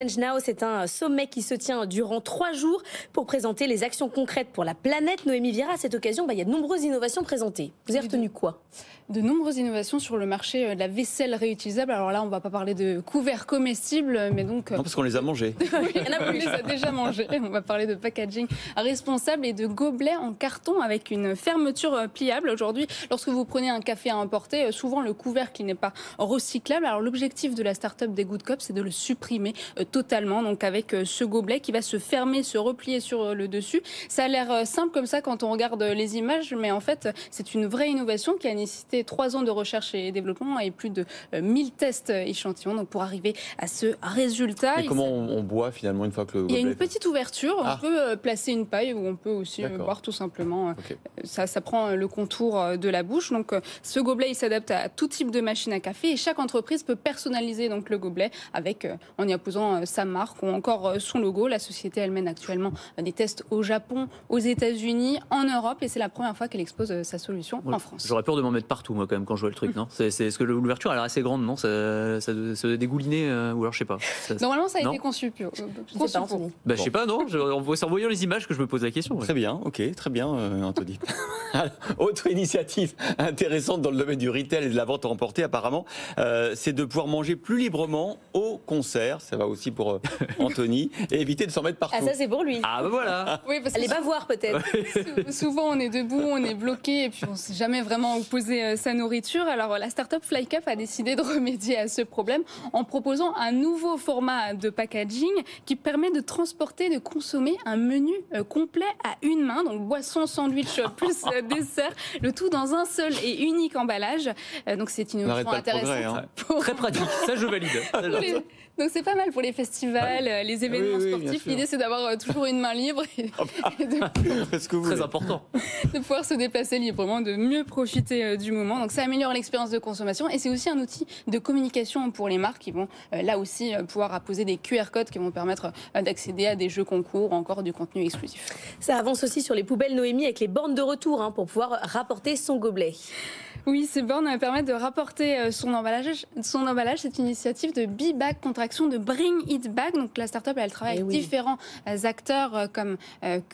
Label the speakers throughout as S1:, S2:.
S1: Change Now, c'est un sommet qui se tient durant 3 jours pour présenter les actions concrètes pour la planète. Noémie Vira, à cette occasion, il y a de nombreuses innovations présentées. Vous avez retenu quoi?
S2: De nombreuses innovations sur le marché de la vaisselle réutilisable. Alors là, on ne va pas parler de couverts comestibles, mais donc...
S3: Non, parce qu'on les a mangés.
S2: Oui, on les a déjà mangés. On va parler de packaging responsable et de gobelets en carton avec une fermeture pliable. Aujourd'hui, lorsque vous prenez un café à emporter, souvent le couvercle n'est pas recyclable. Alors l'objectif de la start-up des Good Cups, c'est de le supprimer totalement. Donc avec ce gobelet qui va se fermer, se replier sur le dessus. Ça a l'air simple comme ça quand on regarde les images, mais en fait, c'est une vraie innovation qui a nécessité 3 ans de recherche et développement et plus de 1000 tests échantillons donc pour arriver à ce résultat.
S3: Et comment on boit finalement une fois que le
S2: Il y a
S3: gobelet
S2: une petite ouverture, on peut placer une paille ou on peut aussi boire tout simplement.
S3: Okay.
S2: Ça prend le contour de la bouche. Donc ce gobelet il s'adapte à tout type de machine à café et chaque entreprise peut personnaliser donc le gobelet avec en y apposant sa marque ou encore son logo. La société elle mène actuellement des tests au Japon, aux États-Unis, en Europe et c'est la première fois qu'elle expose sa solution en France.
S4: J'aurais peur de m'en mettre partout moi quand même quand je vois le truc, non? Est-ce que l'ouverture elle est assez grande, non? Ça doit dégouliner ou alors je sais pas.
S2: Normalement ça a été conçu pour.
S4: Je sais pas, non. C'est en voyant les images que je me pose la question. Ouais.
S3: Très bien, ok, très bien, Anthony. Autre initiative intéressante dans le domaine du retail et de la vente à emporter, apparemment, c'est de pouvoir manger plus librement au concert. Ça va aussi pour Anthony et éviter de s'en mettre partout.
S1: Ah ça c'est pour lui.
S4: Ah ben voilà.
S2: Oui, parce que
S1: allez bavoir peut-être.
S2: Souvent on est debout, on est bloqué et puis on ne sait jamais vraiment où poser sa nourriture. Alors la start-up Flycup a décidé de remédier à ce problème en proposant un nouveau format de packaging qui permet de transporter, de consommer un menu complet à une main, donc boisson, sandwich plus dessert, le tout dans un seul et unique emballage. Donc c'est une innovation intéressante.
S4: Très pratique, ça je valide.
S2: Donc c'est pas mal pour les festivals, les événements sportifs. L'idée c'est d'avoir toujours une main libre et
S4: très important.
S2: De pouvoir se déplacer librement, de mieux profiter du moment. Donc ça améliore l'expérience de consommation et c'est aussi un outil de communication pour les marques qui vont là aussi pouvoir apposer des QR codes qui vont permettre d'accéder à des jeux concours ou encore du contenu exclusif.
S1: Ça avance aussi sur les poubelles, Noémie, avec les bornes de retour pour pouvoir rapporter son gobelet.
S2: Oui, ces bornes permettent de rapporter son emballage. C'est une initiative de Be-Bag Contraction, de Bring It Back. Donc la start-up, elle travaille avec différents acteurs comme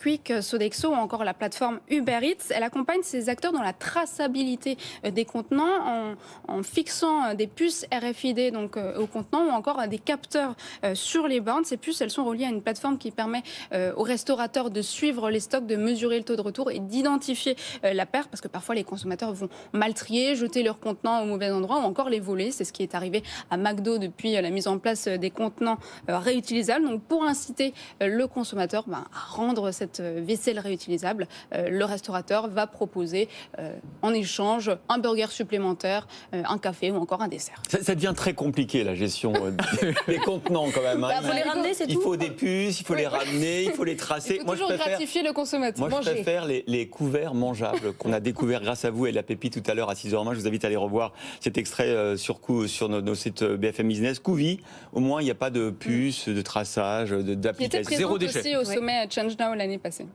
S2: Quick, Sodexo ou encore la plateforme Uber Eats. Elle accompagne ces acteurs dans la traçabilité des contenants en fixant des puces RFID donc, aux contenants ou encore des capteurs sur les bornes. Ces puces, elles sont reliées à une plateforme qui permet aux restaurateurs de suivre les stocks, de mesurer le taux de retour et d'identifier la perte parce que parfois les consommateurs vont mal trier, jeter leurs contenants au mauvais endroit ou encore les voler. C'est ce qui est arrivé à McDo depuis la mise en place des contenants réutilisables. Donc pour inciter le consommateur à rendre cette vaisselle réutilisable, le restaurateur va proposer en échange un burger supplémentaire, un café ou encore un dessert.
S3: Ça devient très compliqué la gestion des contenants quand même.
S1: Faut les ramener, c'est tout.
S3: Il faut des puces, il faut les ramener, il faut les tracer.
S2: Il faut toujours gratifier le consommateur.
S3: Moi je préfère les couverts mangeables qu'on a découvert grâce à vous et la pépite tout à l'heure à 6h20. Je vous invite à aller revoir cet extrait sur nos sites BFM Business. Couvi, au moins il n'y a pas de puces, de traçage, d'application.
S2: Zéro déchet. Aussi au sommet Change Now l'année passée.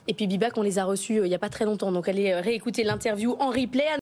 S1: Et puis Be-Bag, on les a reçus il n'y a pas très longtemps. Donc allez réécouter l'interview en replay.